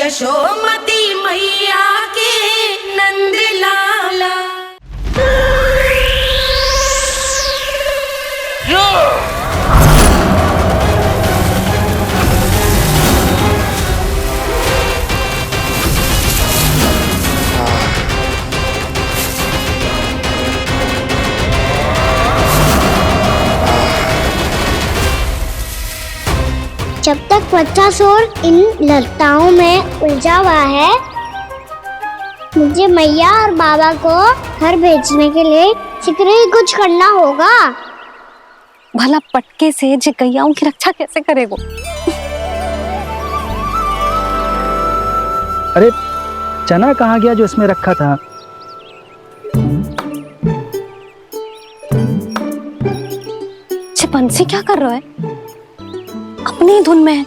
यशोमती मैया के नंद लाला। जब तक बच्चासुर इन लताओं में उलझा हुआ है, मुझे मैया और बाबा को घर भेजने के लिए शीघ्र ही कुछ करना होगा। भला पटके से जिगैयाओं की रक्षा कैसे करेगो? अरे चना कहाँ गया जो इसमें रखा था? बंसी क्या कर रहा है? अपनी धुन में है।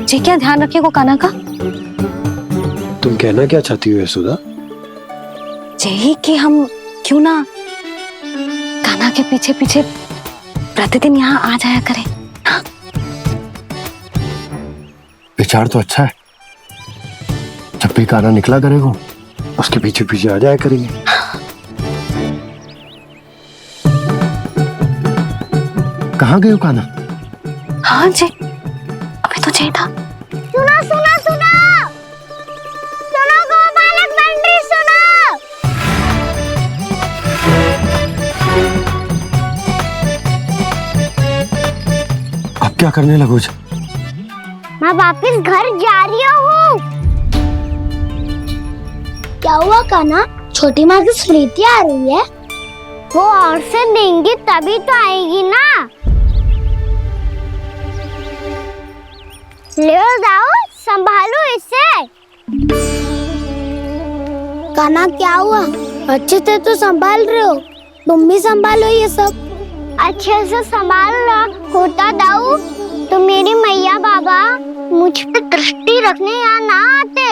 जी क्या ध्यान रखिएगो कान्हा का। तुम कहना क्या चाहती हो यशोदा? यही कि हम क्यों ना कान्हा के पीछे पीछे प्रतिदिन यहाँ आ जाया करें। हाँ? विचार तो अच्छा है। जब भी कान्हा निकला करेगा उसके पीछे पीछे आ जाया करेंगे। कहाँ गए हो कान्हा? हाँ जी, अभी तो चाहिए था। सुनो सुनो सुनो सुनो गोपालक बंटी सुनो। अब क्या करने लगोगे? मैं वापस घर जा रही हूँ। क्या हुआ कान्हा? छोटी माँ की स्मृति आ रही है। वो और से देंगी तभी तो आएगी ना। ले जाओ, संभालो इसे। कान्हा क्या हुआ? अच्छे से तो संभाल रहे हो, तुम भी संभालो ये सब। अच्छे से संभालना होता दाऊ तो मेरी मैया बाबा मुझ पे दृष्टि रखने यहाँ ना आते।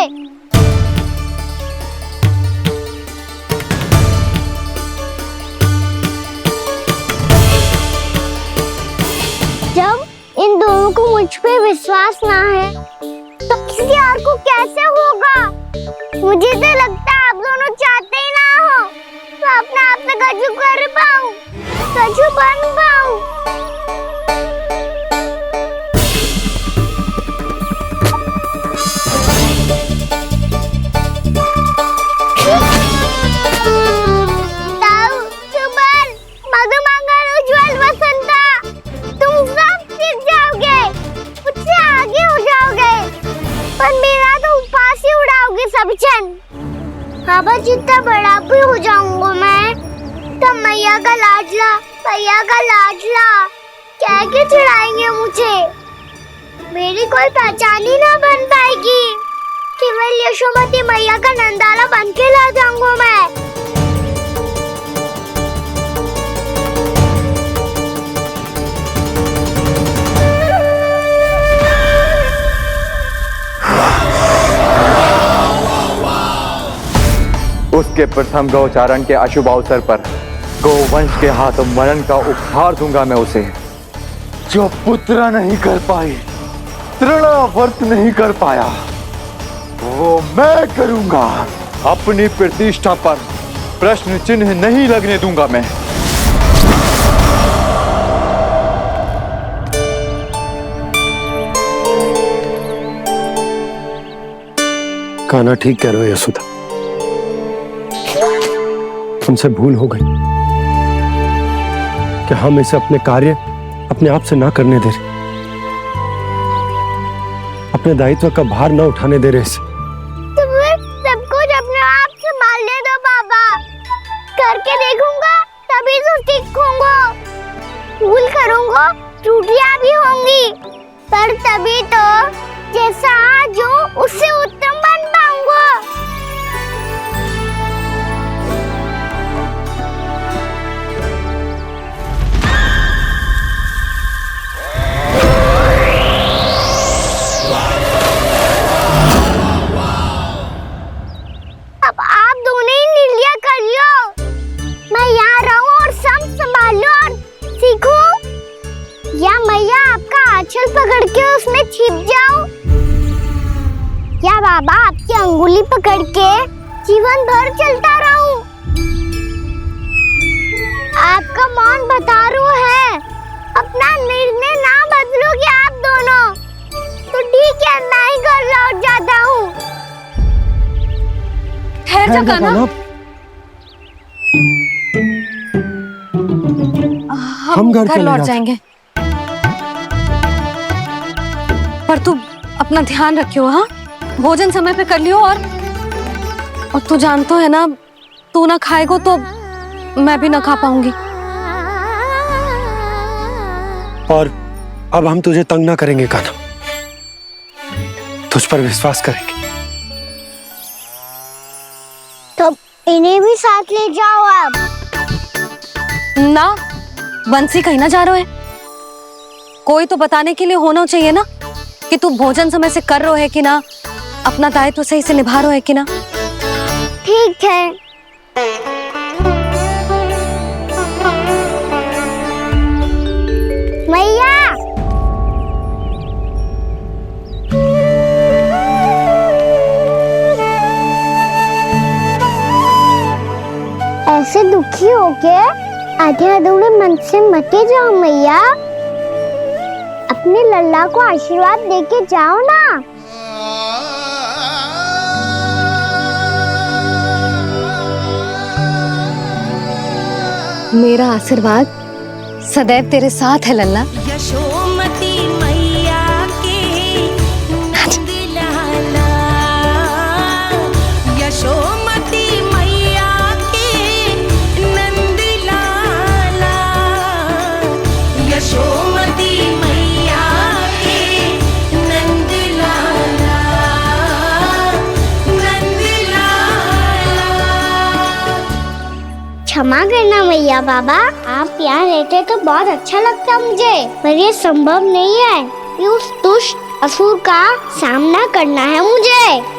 जब इन दोनों को मुझ पे विश्वास ना है तो किसी और को कैसे होगा? मुझे तो लगता है आप दोनों चाहते ही ना हो तो अपने आप से गजू कर पाऊं, गजू बन पाऊं। बाबा जितना बड़ा भी हो जाऊंगा मैं तो मैया का लाडला, भैया का लाडला क्या क्या चिढ़ाएंगे मुझे। मेरी कोई पहचान ही ना बन पाएगी। केवल यशोमती मैया का नंदाला बन के ला जाऊंगा मैं। उसके प्रथम गौचारण के अशुभ अवसर पर गोवंश के हाथों मरण का उपहार दूंगा मैं उसे। जो पुत्र नहीं कर पाई, तृणावर्त नहीं कर पाया, वो मैं करूंगा। अपनी प्रतिष्ठा पर प्रश्न चिन्ह नहीं लगने दूंगा मैं। कान्हा ठीक कह रहे हो यशोदा, तुमसे भूल हो गई कि हम इसे अपने कार्य अपने आप से ना करने दे रहे, अपने दायित्व का भार ना उठाने दे रहे इसे। तुम सब कुछ अपने आप से संभालने दो बाबा, करके देखूंगा तभी तो सीखूंगा। भूल करूंगा, त्रुटियां भी होंगी, पर तभी तो जैसा आज हूं उससे उत्तम बन पाऊंगा। अब आप दोनों ही निर्णय कर लो। मैं यहाँ रहूं और सब संभालूं और सीखूं, या मैया आपका आंचल पकड़ के उसमें छिप जा। बाबा आपकी अंगुली पकड़ के जीवन भर चलता रहूं। आपका मौन बतारू है, अपना निर्णय ना बदलोगे आप दोनों तो ठीक है, मैं ही घर लौट जाता हूँ। ठहर जा कान्हा, हम घर लौट जाएंगे, पर तू अपना ध्यान रखियो। हाँ, भोजन समय पे कर लियो। और तू जानतो है ना, तू ना खाएगो तो मैं भी ना खा पाऊंगी। और अब हम तुझे तंग ना करेंगे कान्हा, तुझ पर विश्वास करेंगे। तो इन्हें भी साथ ले जाओ अब। ना, बंसी कहीं ना जा रहे है, कोई तो बताने के लिए होना चाहिए ना कि तू भोजन समय से कर रहा है कि ना, अपना दायित्व सही से निभा रहा है कि ना। ठीक है। मैया, ऐसे दुखी हो के आधे अधूरे मन से मत जाओ मैया, अपने लल्ला को आशीर्वाद देके जाओ ना। मेरा आशीर्वाद सदैव तेरे साथ है लल्ला। यशोमती मैया के नंद लाला, यशोमती मैया के नंद लाला, यशोमती मैया के नंद लाला, नंद लाला। क्षमा करना मैया बाबा, आप यहाँ रहते तो बहुत अच्छा लगता मुझे, पर ये संभव नहीं है कि उस दुष्ट असुर का सामना करना है मुझे।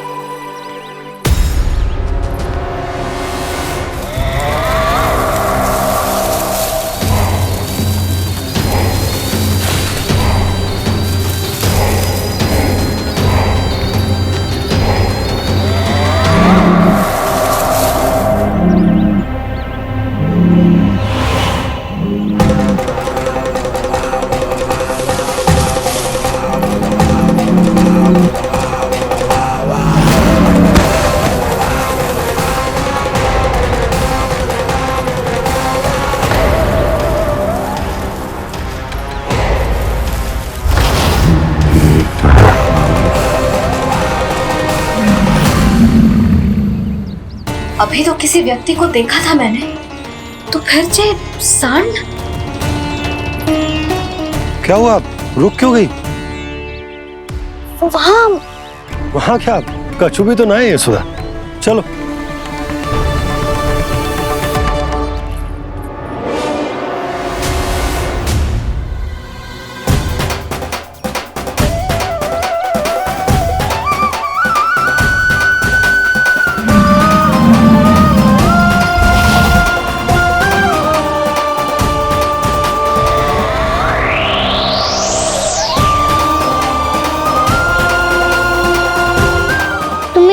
अभी तो किसी व्यक्ति को देखा था मैंने, तो फिर जे सांड। क्या हुआ, रुक क्यों गई? वहाँ क्या कछु भी तो ना है यशोदा, चलो।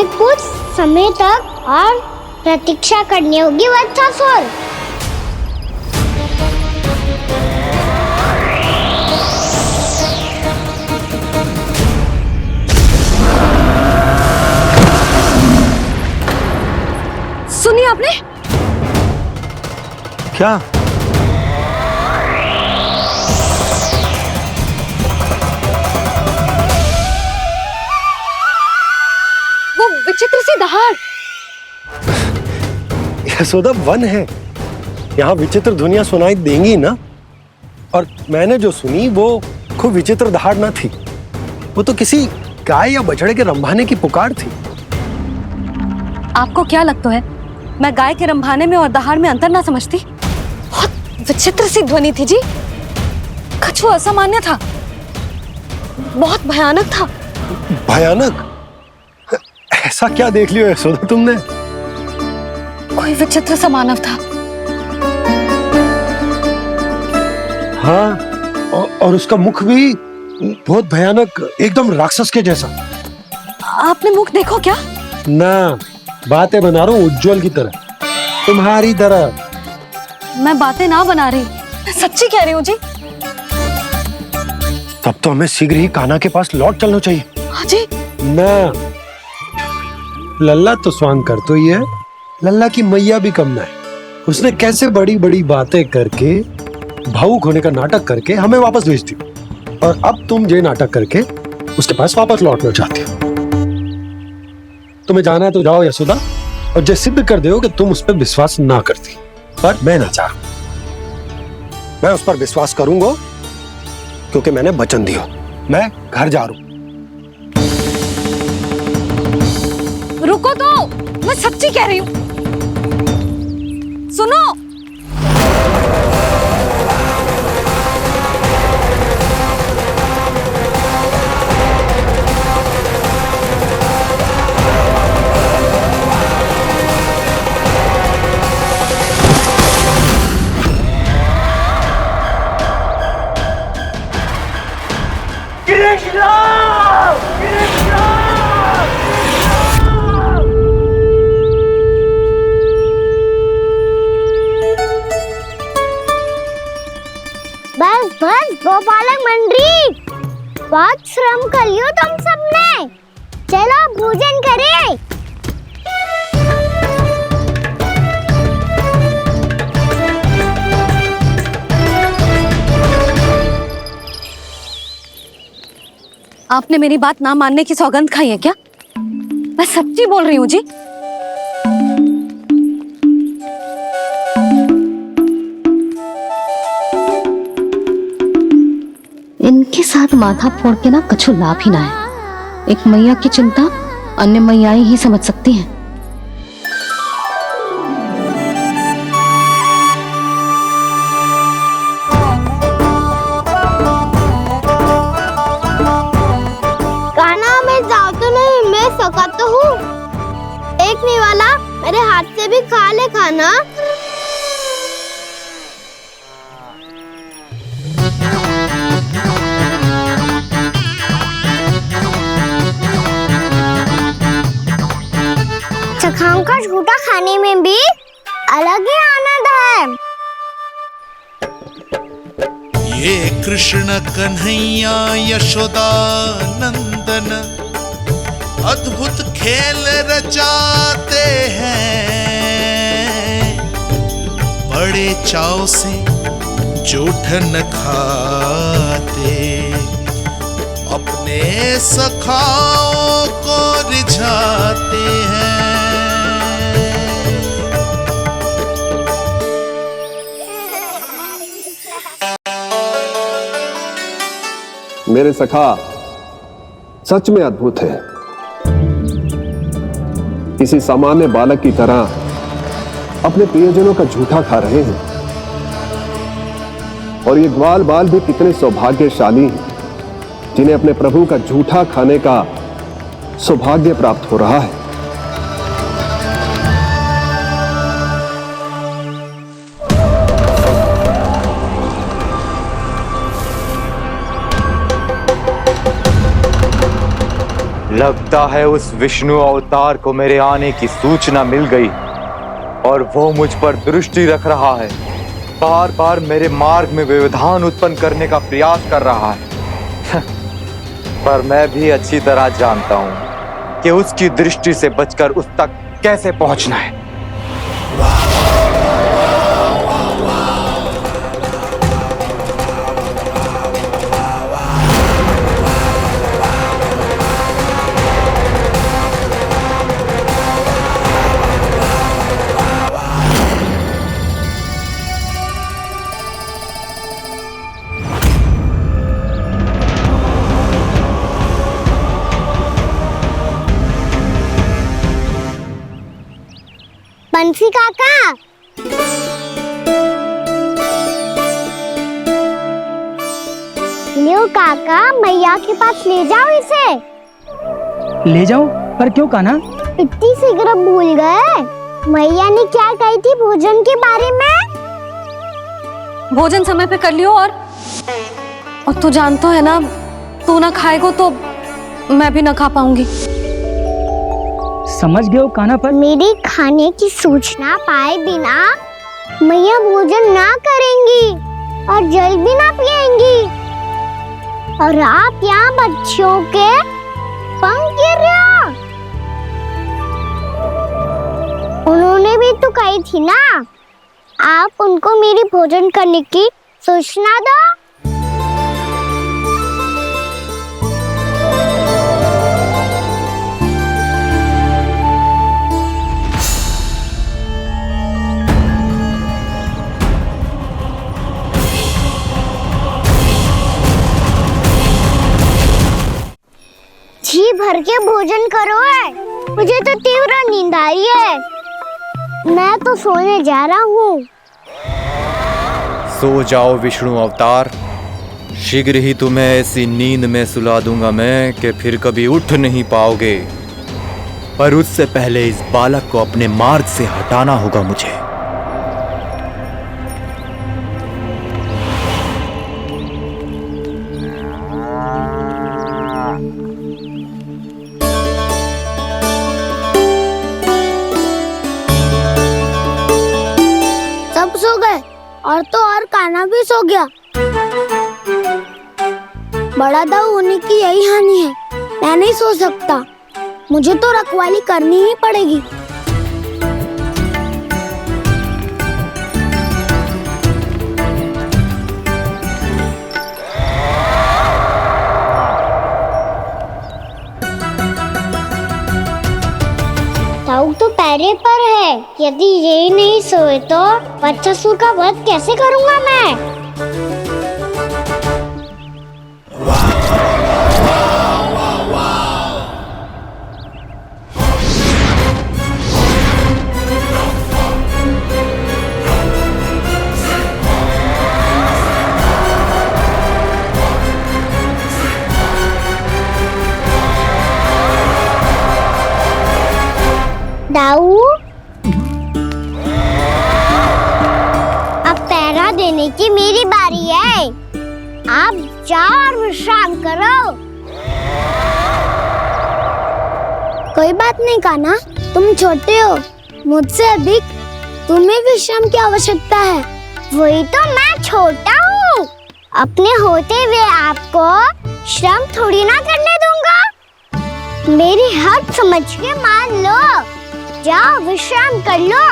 कुछ समय तक और प्रतीक्षा करनी होगी वत्सासुर। सुनिए आपने क्या? वो विचित्र सी दहाड़। यशोदा, वन है, यहाँ विचित्र ध्वनियां सुनाई देंगी ना। और मैंने जो सुनी वो खूब विचित्र दहाड़ ना थी, वो तो किसी गाय या बछड़े के रंभाने की पुकार थी। आपको क्या लगता है मैं गाय के रंभाने में और दहाड़ में अंतर ना समझती? बहुत विचित्र सी ध्वनि थी जी, कछु असामान्य था, बहुत भयानक था। भयानक? ऐसा क्या देख लियो यशोदा तुमने? कोई विचित्र सा मानव था। हाँ, और उसका मुख भी बहुत भयानक, एकदम राक्षस के जैसा। आपने मुख देखो क्या? ना, बातें बना रहा हूँ उज्जवल की तरह, तुम्हारी तरह। मैं बातें ना बना रही, मैं सच्ची कह रही हूँ जी। तब तो हमें शीघ्र ही कान्हा के पास लौट चलना चाहिए। हाँ जी। ना, लल्ला तो स्वांग कर तो ही है, लल्ला की मैया भी कम ना है। उसने कैसे बड़ी बड़ी बातें करके, भावुक होने का नाटक करके हमें वापस भेज दी, और अब तुम ये नाटक करके उसके पास वापस लौटना चाहती हो। तुम्हें जाना है तो जाओ यशोदा, और जो सिद्ध कर दो कि तुम उस पर विश्वास ना करती। पर मैं ना चाहूं, मैं उस पर विश्वास करूंगा क्योंकि मैंने वचन दिया। मैं घर जा रहा हूं। रुको तो, मैं सच्ची कह रही हूँ। सुनो, बस बस गोपालक मंडली, बहुत श्रम कर लियो तुम सबने। चलो भोजन करें। आपने मेरी बात ना मानने की सौगंध खाई है क्या? मैं सच्ची बोल रही हूँ जी। इनके साथ माथा फोड़ के ना कछु लाभ ही ना है। एक मैया की चिंता अन्य मैयाएं ही समझ सकती हैं। कान्हा मैं जाऊँ तो नहीं, मैं सका तो हूँ। एक नहीं वाला मेरे हाथ से भी खा ले खाना। चखाओं का झूठा खाने में भी अलग ही आनंद है। ये कृष्ण कन्हैया यशोदा नंदन अद्भुत खेल रचाते हैं, बड़े चाव से जूठन खाते, अपने सखाओं को रिझाते हैं। मेरे सखा सच में अद्भुत है। किसी सामान्य बालक की तरह अपने प्रियजनों का झूठा खा रहे हैं, और ये ग्वाल बाल भी कितने सौभाग्यशाली हैं जिन्हें अपने प्रभु का झूठा खाने का सौभाग्य प्राप्त हो रहा है। लगता है उस विष्णु अवतार को मेरे आने की सूचना मिल गई और वो मुझ पर दृष्टि रख रहा है। बार बार मेरे मार्ग में व्यवधान उत्पन्न करने का प्रयास कर रहा है। पर मैं भी अच्छी तरह जानता हूं कि उसकी दृष्टि से बचकर उस तक कैसे पहुंचना है। बंसी काका, लियो काका, मैया के पास ले जाओ इसे। ले जाओ? पर क्यों कान्हा? इतनी शीघ्र भूल गए? मैया ने क्या कही थी भोजन के बारे में? भोजन समय पे कर लियो, और तू जानता है ना, तू ना खाएगा तो मैं भी ना खा पाऊंगी। समझ गए हो कान्हा पर? मेरी खाने की सूचना पाए बिना मैया भोजन ना करेंगी और जल भी ना पिएंगी। और आप यहाँ बच्चों के पंख गिर रहे हो। उन्होंने भी तो कही थी ना, आप उनको मेरी भोजन करने की सूचना दो। जी भर के भोजन करो है, मुझे तो तीव्र नींद आ रही है। मैं तो सोने जा रहा हूँ। सो जाओ विष्णु अवतार, शीघ्र ही तुम्हें ऐसी नींद में सुला दूंगा मैं कि फिर कभी उठ नहीं पाओगे। पर उससे पहले इस बालक को अपने मार्ग से हटाना होगा मुझे। सब सो गए और तो और कान्हा भी सो गया। बड़ा दाऊ होने की यही हानि है, मैं नहीं सो सकता। मुझे तो रखवाली करनी ही पड़ेगी। ताऊ तो पैरे पर है, यदि ये नहीं सोए तो बच्चासुर का वध कैसे करूंगा मैं? दाऊ, अब पहरा देने की मेरी बारी है। आप जाओ और विश्राम करो। कोई बात नहीं कान्हा, तुम छोटे हो, मुझसे अधिक तुम्हें विश्राम की आवश्यकता है। वही तो मैं छोटा हूँ, अपने होते हुए आपको श्रम थोड़ी ना करने दूंगा। मेरी हद समझ के मान लो, जाओ विश्राम कर लो।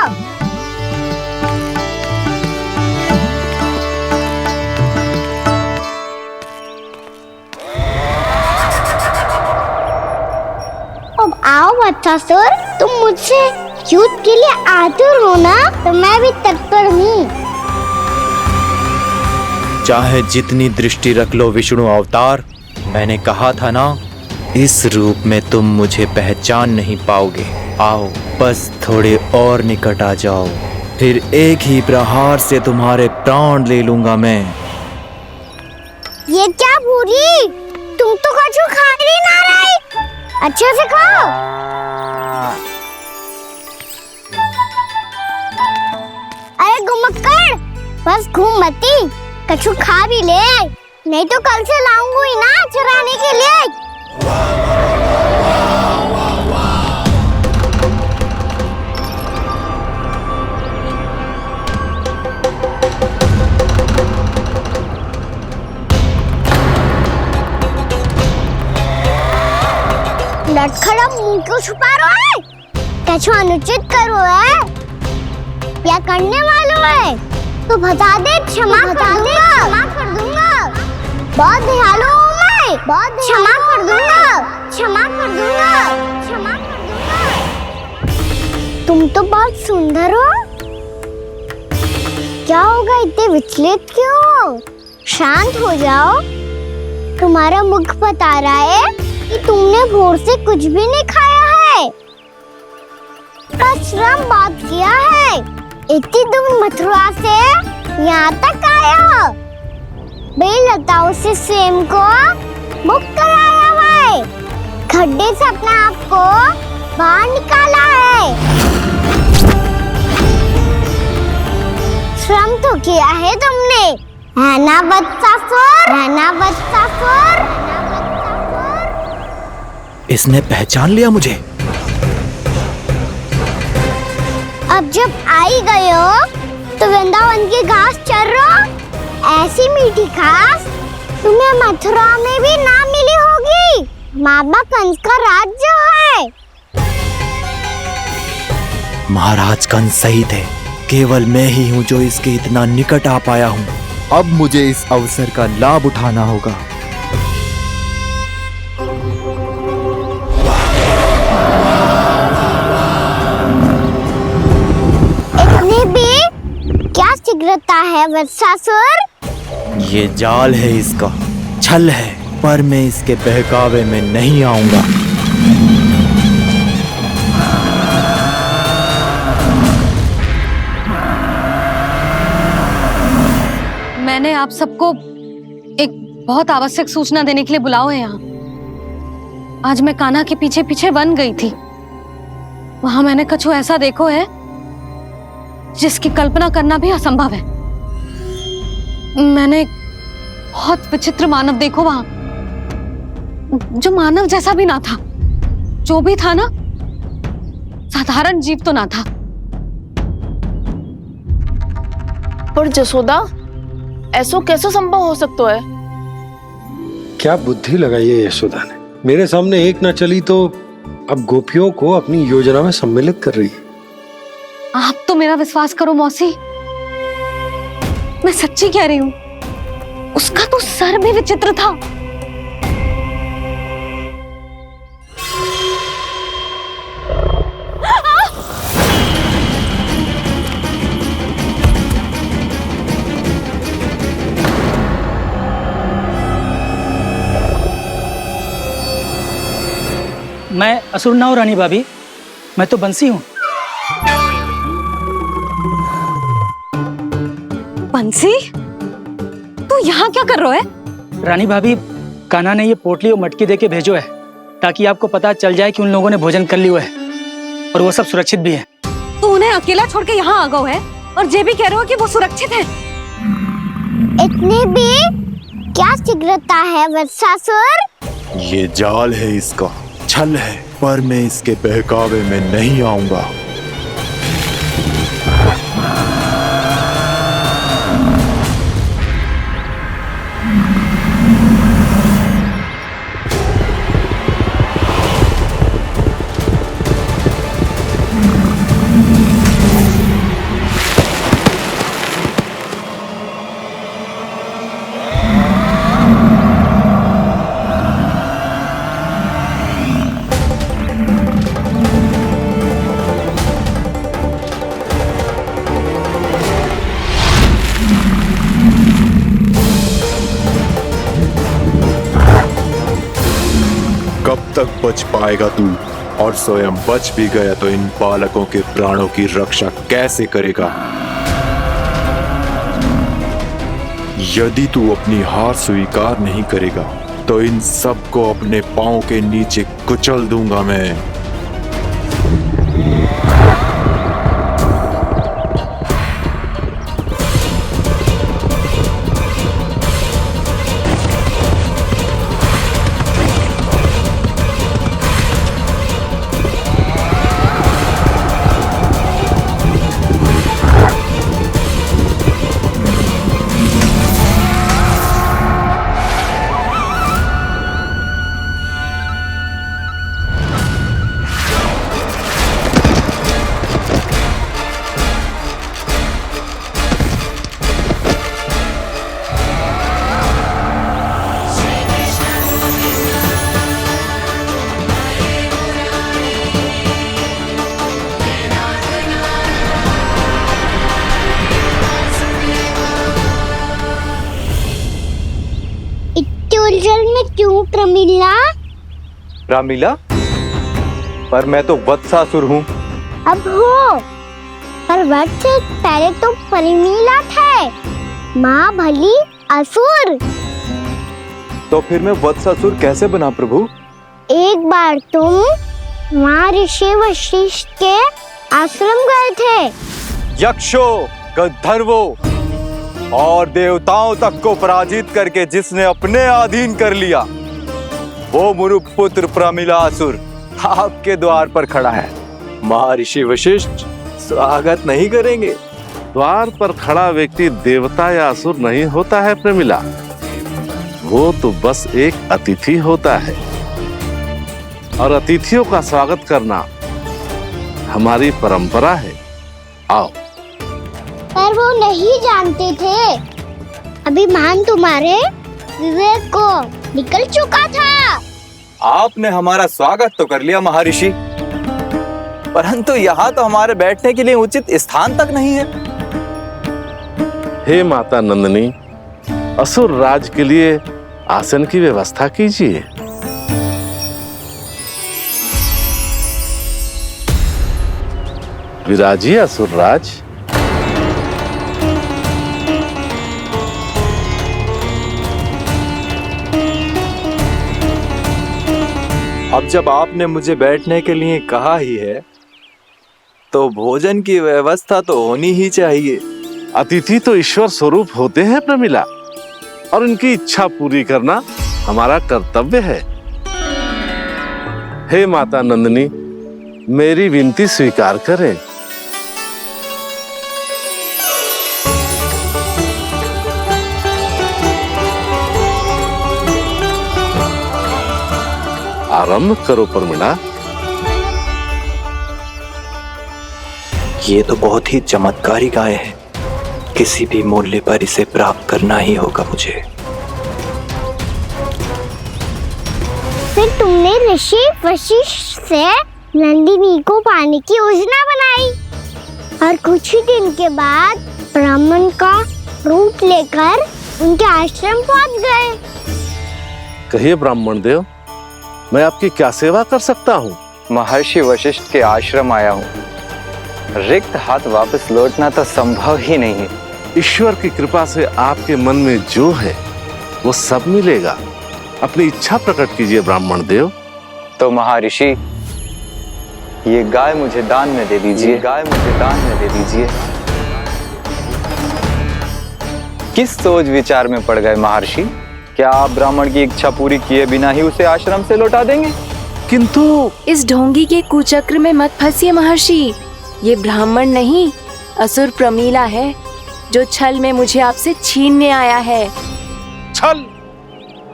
अब आओ बच्चासुर, तुम मुझसे युद्ध के लिए आतुर हो ना, तो मैं भी तत्पर हूँ। चाहे जितनी दृष्टि रख लो विष्णु अवतार, मैंने कहा था ना, इस रूप में तुम मुझे पहचान नहीं पाओगे। आओ बस थोड़े और निकट आ जाओ, फिर एक ही प्रहार से तुम्हारे प्राण ले लूंगा मैं। ये क्या भूरी, तुम तो कछु खा ही ना रही, अच्छे से खाओ। अरे घुमक्कड़, बस घूम मती, कछु खा भी ले, नहीं तो कल से लाऊंगी ना चराने के लिए। लटखड़ा मुंह क्यों छुपा रहा है? कछु अनुचित करो है या करने वालों है तो बता दे, क्षमा कर दूंगा। बहुत दयालु हूँ मैं, बहुत क्षमा कर दूंगा। तुम तो बहुत सुंदर हो, क्या होगा इतने विचलित क्यों हो? शांत हो जाओ, तुम्हारा मुख बता रहा है कि तुमने भोर से कुछ भी नहीं खाया है, श्रम बात किया है, इतनी दूर मथुरा से यहाँ तक आया हो, बेलताओं से स्वयं को मुक्त कराया हुआ है, खड्डे से अपने आप को बाहर निकाला है। श्रम तो किया है तुमने, है ना बच्चासुर? इसने पहचान लिया मुझे। अब जब आई गए हो तो वृंदावन की घास चर रहो। ऐसी मीठी घास तुम्हें मथुरा में भी ना मिली होगी। बाबा कंस का राज्य है। महाराज कंस सही थे, केवल मैं ही हूँ जो इसके इतना निकट आ पाया हूँ। अब मुझे इस अवसर का लाभ उठाना होगा। इतनी भी क्या शीघ्रता है वत्सासुर? ये जाल है इसका, छल है, पर मैं इसके बहकावे में नहीं आऊंगा। मैंने आप सबको एक बहुत आवश्यक सूचना देने के लिए बुलाओ है यहाँ। आज मैं कान्हा के पीछे पीछे वन गई थी। वहां मैंने कछु ऐसा देखो है जिसकी कल्पना करना भी असंभव है। मैंने बहुत विचित्र मानव देखो वहां, जो मानव जैसा भी ना था। जो भी था ना, साधारण जीव तो ना था। पर जसोदा, ऐसो कैसे संभव हो सकता है? क्या बुद्धि लगाई है यशोदा ने। मेरे सामने एक ना चली तो अब गोपियों को अपनी योजना में सम्मिलित कर रही है। आप तो मेरा विश्वास करो मौसी, मैं सच्ची कह रही हूं। उसका तो सर भी विचित्र था। मैं असुर ना हूँ रानी भाभी, मैं तो बंसी हूँ। बंसी, तू यहाँ क्या कर रहा है? रानी भाभी, कान्हा ने ये पोटली और मटकी देके भेजो है ताकि आपको पता चल जाए कि उन लोगों ने भोजन कर लिया है और वो सब सुरक्षित भी है। तू उन्हें अकेला छोड़ के यहाँ आ गए है और ये भी कह रहे हो कि वो सुरक्षित है। इतनी भी क्या शीघ्रता है वत्सासुर? ये जाल है इसका, छल है, पर मैं इसके बहकावे में नहीं आऊंगा। कब तक बच पाएगा तू? और स्वयं बच भी गया तो इन बालकों के प्राणों की रक्षा कैसे करेगा? यदि तू अपनी हार स्वीकार नहीं करेगा तो इन सबको अपने पांव के नीचे कुचल दूंगा मैं। उलझन में क्यों प्रमिला? रामलीला, पर मैं तो वत्सासुर हूँ। अब हो, पर वट से पहले तो प्रमिला थे। माँ भली असुर। तो फिर मैं वत्सासुर कैसे बना प्रभु? एक बार तुम वहाँ ऋषि वशिष्ठ के आश्रम गए थे। यक्षो, गंधर्वों और देवताओं तक को पराजित करके जिसने अपने अधीन कर लिया, वो मुरुपुत्र प्रमिलासुर आपके द्वार पर खड़ा है। महर्षि वशिष्ठ स्वागत नहीं करेंगे? द्वार पर खड़ा व्यक्ति देवता या असुर नहीं होता है प्रेमिला, वो तो बस एक अतिथि होता है और अतिथियों का स्वागत करना हमारी परंपरा है। आओ। पर वो नहीं जानते थे, अभिमान तुम्हारे विवेक को निकल चुका था। आपने हमारा स्वागत तो कर लिया महर्षि, परंतु यहाँ तो हमारे बैठने के लिए उचित स्थान तक नहीं है। हे माता नंदिनी, असुर राज के लिए आसन की व्यवस्था कीजिए। विराजिए असुर राज। अब जब आपने मुझे बैठने के लिए कहा ही है, तो भोजन की व्यवस्था तो होनी ही चाहिए। अतिथि तो ईश्वर स्वरूप होते हैं प्रमिला, और उनकी इच्छा पूरी करना हमारा कर्तव्य है। हे माता नंदिनी, मेरी विनती स्वीकार करें। आरंभ करो प्रमिला। ये तो बहुत ही चमत्कारी गाय है, किसी भी मूल्य पर इसे प्राप्त करना ही होगा मुझे। फिर तुमने ऋषि वशिष्ठ से नंदिनी को पाने की योजना बनाई और कुछ ही दिन के बाद ब्राह्मण का रूप लेकर उनके आश्रम पहुंच गए। कहिए ब्राह्मण देव, मैं आपकी क्या सेवा कर सकता हूँ? महर्षि वशिष्ठ के आश्रम आया हूँ। रिक्त हाथ वापस लौटना तो संभव ही नहीं है। ईश्वर की कृपा से आपके मन में जो है वो सब मिलेगा। अपनी इच्छा प्रकट कीजिए ब्राह्मण देव। तो महर्षि, ये गाय मुझे दान में दे दीजिए। गाय मुझे दान में दे दीजिए। किस सोच विचार में पड़ गए महर्षि? क्या आप ब्राह्मण की इच्छा पूरी किए बिना ही उसे आश्रम से लौटा देंगे? किंतु इस ढोंगी के कुचक्र में मत फंसिए महर्षि। ये ब्राह्मण नहीं, असुर प्रमीला है, जो छल में मुझे आपसे छीनने आया है। छल?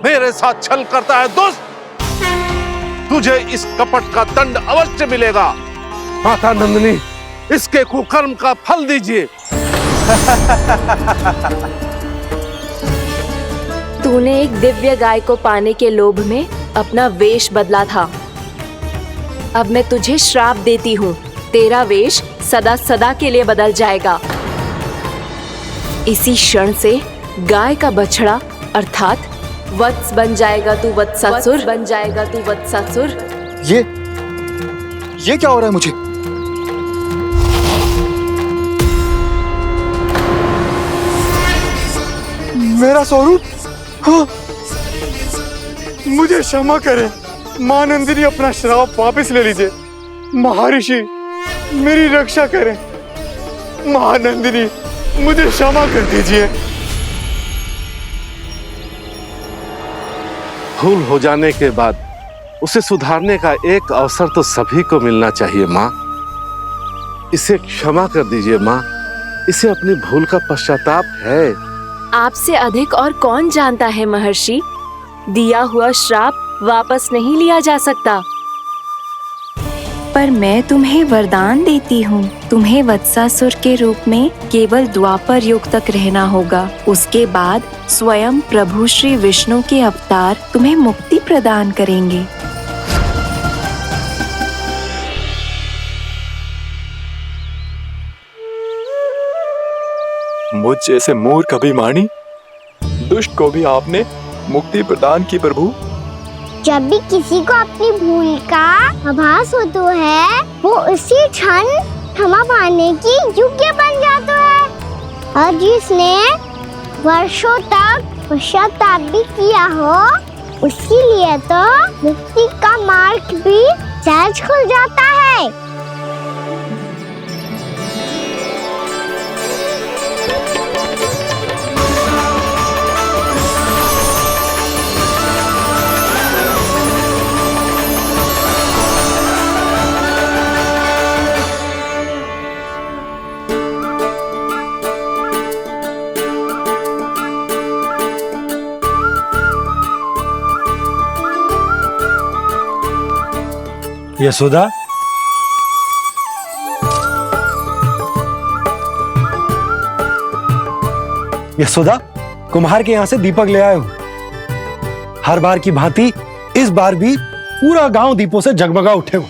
मेरे साथ छल करता है दुष्ट? तुझे इस कपट का दंड अवश्य मिलेगा। माता नंदिनी, इसके कुकर्म का फल दीजिए। तूने एक दिव्य गाय को पाने के लोभ में अपना वेश बदला था। अब मैं तुझे श्राप देती हूँ, तेरा वेश सदा सदा के लिए बदल जाएगा। इसी क्षण से गाय का बछड़ा अर्थात वत्स बन जाएगा तू वत्सासुर, बन जाएगा तू वत्सासुर। ये क्या हो रहा है मुझे? मेरा स्वरूप? हाँ। मुझे क्षमा करें मां नंदिनी, अपना श्राप वापस ले लीजिए। महर्षि, मेरी रक्षा करें। मां नंदिनी, मुझे क्षमा कर दीजिए। भूल हो जाने के बाद उसे सुधारने का एक अवसर तो सभी को मिलना चाहिए माँ। इसे क्षमा कर दीजिए माँ, इसे अपनी भूल का पश्चाताप है। आपसे अधिक और कौन जानता है महर्षि, दिया हुआ श्राप वापस नहीं लिया जा सकता। पर मैं तुम्हें वरदान देती हूँ, तुम्हें वत्सासुर के रूप में केवल द्वापर युग तक रहना होगा। उसके बाद स्वयं प्रभु श्री विष्णु के अवतार तुम्हें मुक्ति प्रदान करेंगे। मुझ जैसे मूर्ख अभिमानी दुष्ट को भी आपने मुक्ति प्रदान की प्रभु। जब भी किसी को अपनी भूल का आभास होता है, वो उसी क्षण क्षमा पाने की योग्य बन जाता है। और जिसने वर्षों तक पश्चाताप भी किया हो, उसके लिए तो मुक्ति का मार्ग भी सहज खुल जाता है। यशोदा, यशोदा, कुम्हार के यहां से दीपक ले आया हूं। हर बार की भांति इस बार भी पूरा गांव दीपों से जगमगा उठे हो।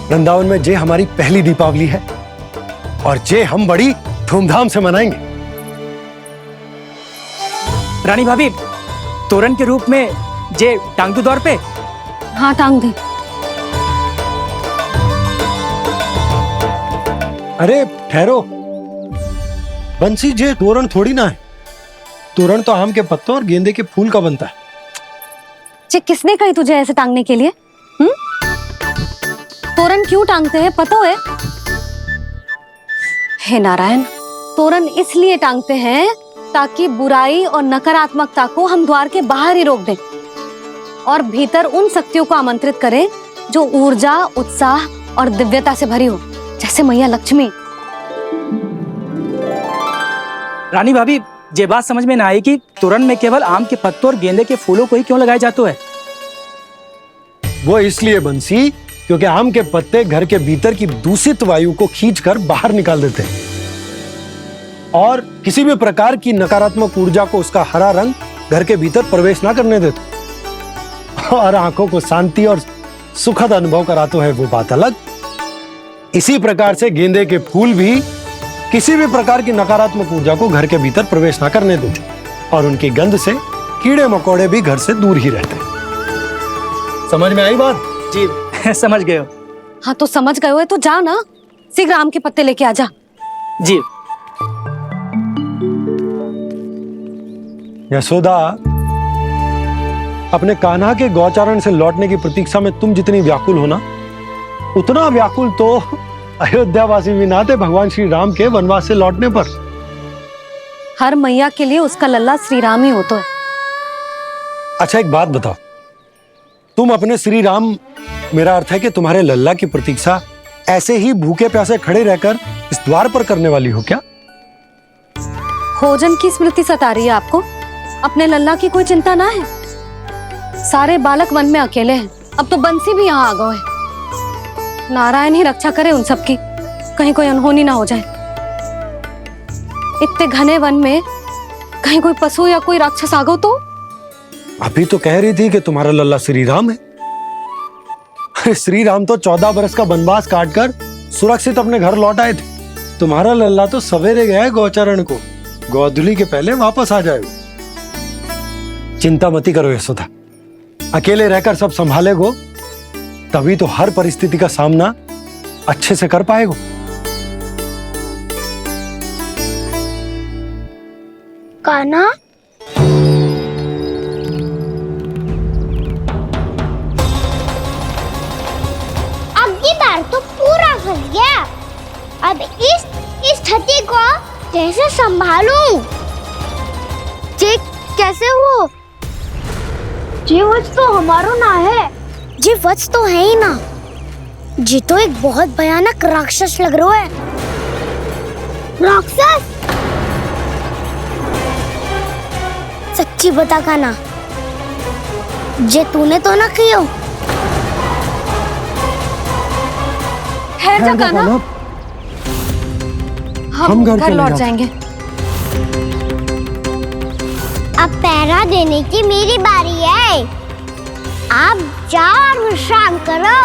वृंदावन में जे हमारी पहली दीपावली है और जे हम बड़ी धूमधाम से मनाएंगे। रानी भाभी, तोरण के रूप में जे टांग दो दौर पे। हाँ, टांग दे। अरे ठहरो, बंसी, जे तोरण थोड़ी ना है। तोरण तो आम के पत्तों और गेंदे के फूल का बनता है। किसने कही तुझे ऐसे टांगने के लिए? तोरण क्यों टांगते हैं पता है? हे नारायण, तोरण इसलिए टांगते हैं ताकि बुराई और नकारात्मकता को हम द्वार के बाहर ही रोक दें और भीतर उन शक्तियों को आमंत्रित करें जो ऊर्जा, उत्साह और दिव्यता से भरी हो, जैसे मैया लक्ष्मी। रानी भाभी, ये बात समझ में ना आई कि तोरण में केवल आम के पत्तों और गेंदे के फूलों को ही क्यों लगाया जाता है? वो इसलिए बंसी, क्योंकि आम के पत्ते घर के भीतर की दूषित वायु को खींचकर बाहर निकाल देते हैं और किसी भी प्रकार की नकारात्मक ऊर्जा को उसका हरा रंग घर के भीतर प्रवेश ना करने देते और आंखों को शांति और सुखद अनुभव कराता है, वो बात अलग। इसी प्रकार से गेंदे के फूल भी किसी भी प्रकार की नकारात्मक ऊर्जा को घर के भीतर प्रवेश ना करने देते और उनकी गंध से कीड़े मकोड़े भी घर से दूर ही रहते। समझ में आई बात? जी समझ गए हो। हाँ, तो समझ गए हो तो जा ना, शीघ्र आम के पत्ते लेके आ जा। जी। यशोदा, अपने कान्हा के गौचारण से लौटने की प्रतीक्षा में तुम जितनी व्याकुल हो ना, उतना व्याकुल तो अयोध्यावासी भी ना थे भगवान श्री राम के वनवास से लौटने पर। हर मैया के लिए उसका लल्ला श्री राम ही होता है। अच्छा, एक बात बताओ, तुम अपने श्री राम, मेरा अर्थ है कि तुम्हारे लल्ला की प्रतीक्षा ऐसे ही भूखे प्यासे खड़े रहकर इस द्वार पर करने वाली हो क्या? भोजन की स्मृति सता रही है आपको? अपने लल्ला की कोई चिंता ना है। सारे बालक वन में अकेले हैं, अब तो बंसी भी यहाँ आ गए है। नारायण ही रक्षा करे उन सबकी, कहीं कोई अनहोनी ना हो जाए। इतने घने वन में कहीं कोई पशु या कोई राक्षस आ गो तो? अभी तो कह रही थी कि तुम्हारा लल्ला श्री राम है। अरे श्री राम तो 14 बरस का वनवास काटकर सुरक्षित अपने घर लौट आए थे। तुम्हारा लल्ला तो सवेरे गया है गौचरण को, गोधूली के पहले वापस आ जाएगा। चिंता मती करो यशोदा, अकेले रहकर सब संभालेगो तभी तो हर परिस्थिति का सामना अच्छे से कर पाएगो। कान्हा, अब की बार तो पूरा फंस गया। अब इस स्थिति को कैसे संभालूं? जी कैसे हो? जी वच तो हमारो ना है। जी वच तो है ही ना। जी तो एक बहुत भयानक राक्षस लग रहा है। राक्षस? सच्ची बता कान्हा, जे तूने तो ना कियो? ठहर जा कान्हा, हम घर लौट जाएंगे। अब पहरा देने की मेरी बारी है। आप जाओ और विश्राम करो।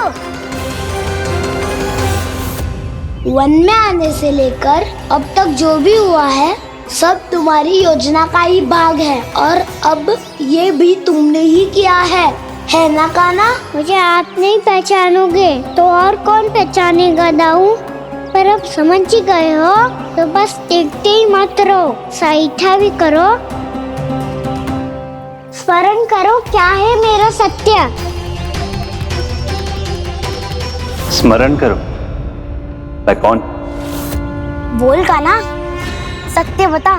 वन में आने से लेकर अब तक जो भी हुआ है सब तुम्हारी योजना का ही भाग है और अब ये भी तुमने ही किया है ना कान्हा? मुझे आप नहीं पहचानोगे तो और कौन पहचानेगा दाऊ? पर अब समझ ही गए हो तो बस देखते ही मत रहो, सईठा भी करो, स्मरण करो क्या है मेरा सत्य। स्मरण करो? मैं कौन? बोल कान्हा, सत्य बता।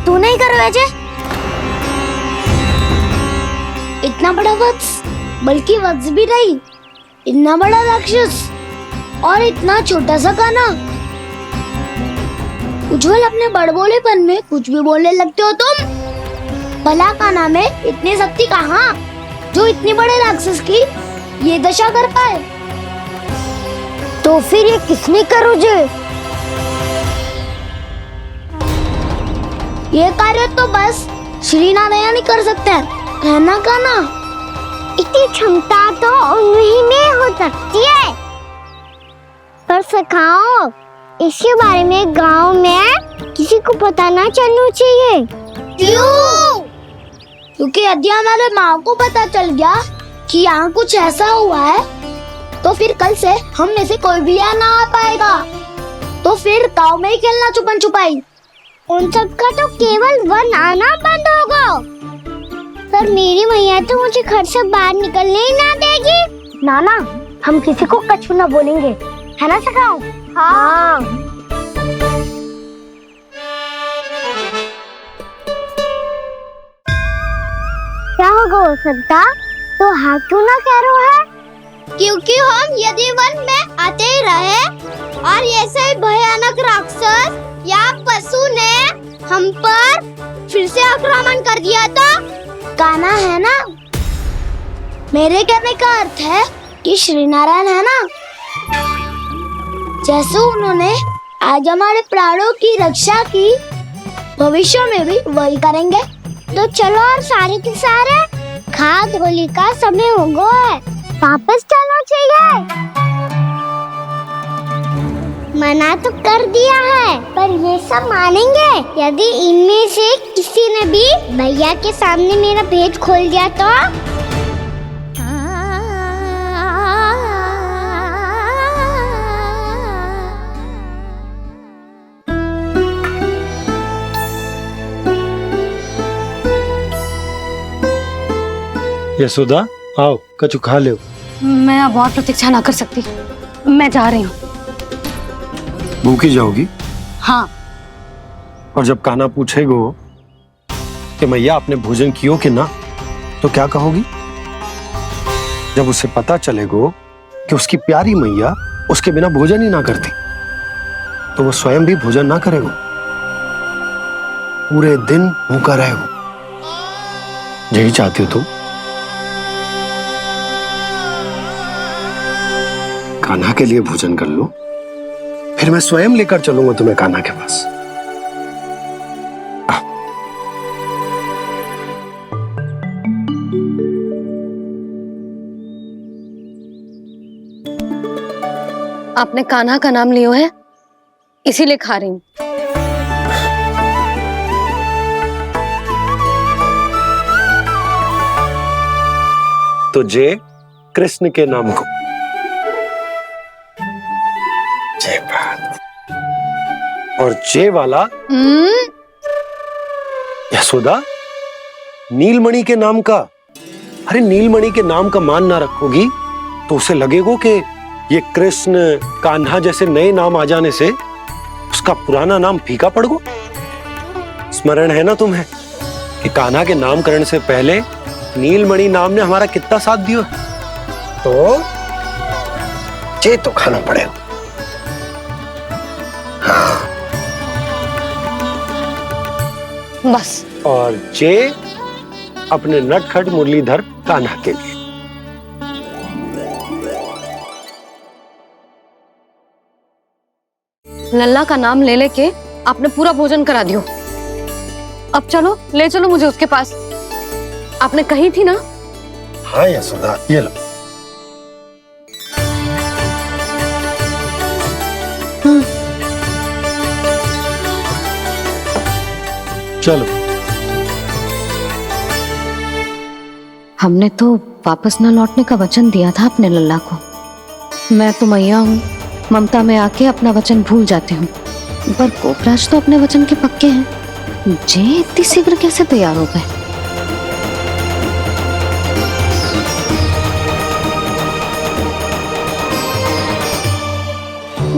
तू नहीं करो अजय? इतना बड़ा वत्स, बल्कि वत्स भी नहीं, इतना बड़ा राक्षस और इतना छोटा सा कान्हा। उज्जवल, अपने बड़बोलेपन में कुछ भी बोलने लगते हो तुम। भला कान्हा में इतनी शक्ति कहाँ? जो इतने बड़े राक्षस की ये दशा कर पाए। तो फिर ये किसने करो जे? ये कार्य तो बस श्री नारायण ही कर सकते हैं, है ना कान्हा? इतनी क्षमता तो उन्हीं में हो सकती है। पर सखाओ, इसके बारे में गांव में किसी को पता ना चलना चाहिए। क्यों? क्योंकि यदि हमारे माँ को पता चल गया कि यहाँ कुछ ऐसा हुआ है, तो फिर कल से हम में से कोई भी यहाँ ना आ पाएगा। तो फिर गांव में ही खेलना छुपन छुपाई। उन सबका तो केवल वन आना बंद होगा। पर मेरी मैया तो मुझे घर से बाहर निकलने ही ना देगी। नाना, हम किसी को कछु ना बोलेंगे, है ना सखाओ? हाँ। क्या होगा हो सकता? तो हाँ क्यों ना कह रहा है? क्योंकि हम यदि वन में आते ही रहे और ऐसे भयानक राक्षस या पशु ने हम पर फिर से आक्रमण कर दिया तो कान्हा, है ना? मेरे कहने का अर्थ है कि श्री नारायण है ना, जैसे उन्होंने आज हमारे प्राणों की रक्षा की, भविष्य में भी वही करेंगे। तो चलो और सारे के सारे खाद होली का समय हो गया है, वापस चलो चाहिए। मना तो कर दिया है, पर ये सब मानेंगे यदि इनमें से किसी ने भी भैया के सामने मेरा भेद खोल दिया तो? यशोदा, आओ कछु खा लो। मैं अब और प्रतीक्षा ना कर सकती, मैं जा रही हूँ। भूखी जाओगी? हाँ। और जब कान्हा पूछेगो कि मैया आपने भोजन कियो कि ना, तो क्या कहोगी? जब उसे पता चलेगो कि उसकी प्यारी मैया उसके बिना भोजन ही ना करती, तो वो स्वयं भी भोजन ना करेगो, पूरे दिन भूखा रहेगो। यही चाहती हो तुम? कान्हा के लिए भोजन कर लो, फिर मैं स्वयं लेकर चलूंगा तुम्हें कान्हा के पास। आपने कान्हा का नाम लियो है, इसीलिए खा रही हूँ। तो जय कृष्ण के नाम को। जय बात। और जय वाला यशोदा, नीलमणि के नाम का। अरे नीलमणि के नाम का मान ना रखोगी तो उसे लगेगा कि ये कृष्ण कान्हा जैसे नए नाम आ जाने से उसका पुराना नाम फीका पड़ गो। स्मरण है ना तुम्हें कि कान्हा के नामकरण से पहले नीलमणि नाम ने हमारा कितना साथ दिया? तो जे तो खाना पड़ेगा। हाँ। बस। और जे अपने नटखट मुरलीधर कान्हा के लिए। लल्ला का नाम ले लेके आपने पूरा भोजन करा दियो। अब चलो, ले चलो मुझे उसके पास। आपने कही थी ना? हाँ यशोदा, ये लो। चलो। हमने तो वापस न लौटने का वचन दिया था अपने लल्ला को। मैं तो मैया हूँ, ममता में आके अपना वचन भूल जाती हूँ, पर गोपराज तो अपने वचन के पक्के हैं। जे इतनी शीघ्र कैसे तैयार हो गए?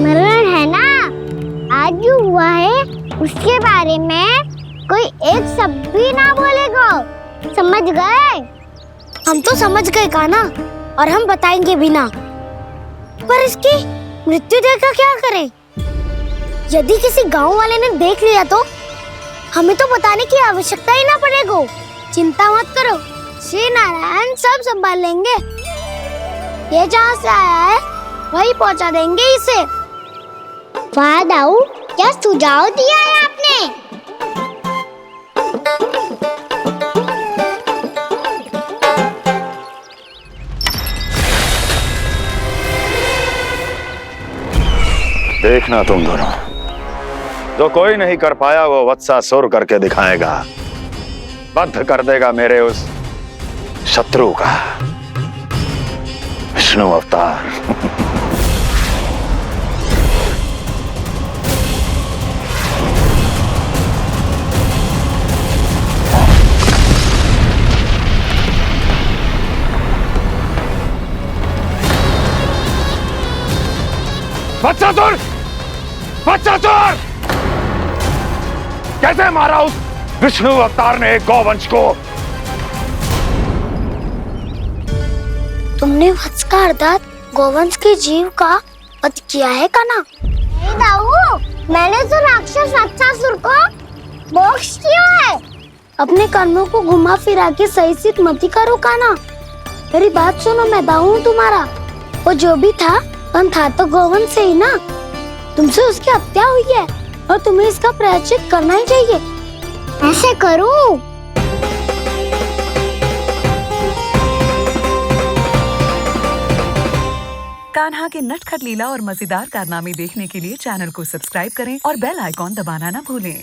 मरण है ना, आज जो हुआ है उसके बारे में कोई एक शब्द भी ना बोलेगा। समझ गए? हम तो समझ गए कान्हा, और हम बताएंगे भी ना। पर इसकी मृत्यु देखकर क्या करें? यदि किसी गांव वाले ने देख लिया तो हमें तो बताने की आवश्यकता ही ना पड़ेगा। चिंता मत करो, श्री नारायण सब संभाल लेंगे। ये जहाँ से आया है वही पहुँचा देंगे इसे। वाह दाऊ, क्या सुझाव दिया है आपने। देखना तुम दोनों, जो कोई नहीं कर पाया वो वत्सासुर करके दिखाएगा। बद्ध कर देगा मेरे उस शत्रु का विष्णु अवतार। वत्सासुर! वत्सासुर! कैसे मारा उस विष्णु अवतार ने एक गौवंश को? तुमने वत्स का अर्थात गौवंश के जीव का वध किया है कान्हा? नहीं दाऊ, मैंने तो राक्षस वत्सासुर को मोक्ष किया है। अपने कर्मों को घुमा फिरा के सही सिद्ध मत करो कान्हा। मेरी बात सुनो, मैं दाऊ हूँ तुम्हारा। वो जो भी था था तो गौवंश से ही ना। तुमसे उसकी हत्या हुई है और तुम्हें इसका प्रायश्चित करना ही चाहिए। ऐसे करूं? कान्हा के नटखट लीला और मजेदार कारनामे देखने के लिए चैनल को सब्सक्राइब करें और बेल आइकॉन दबाना ना भूलें।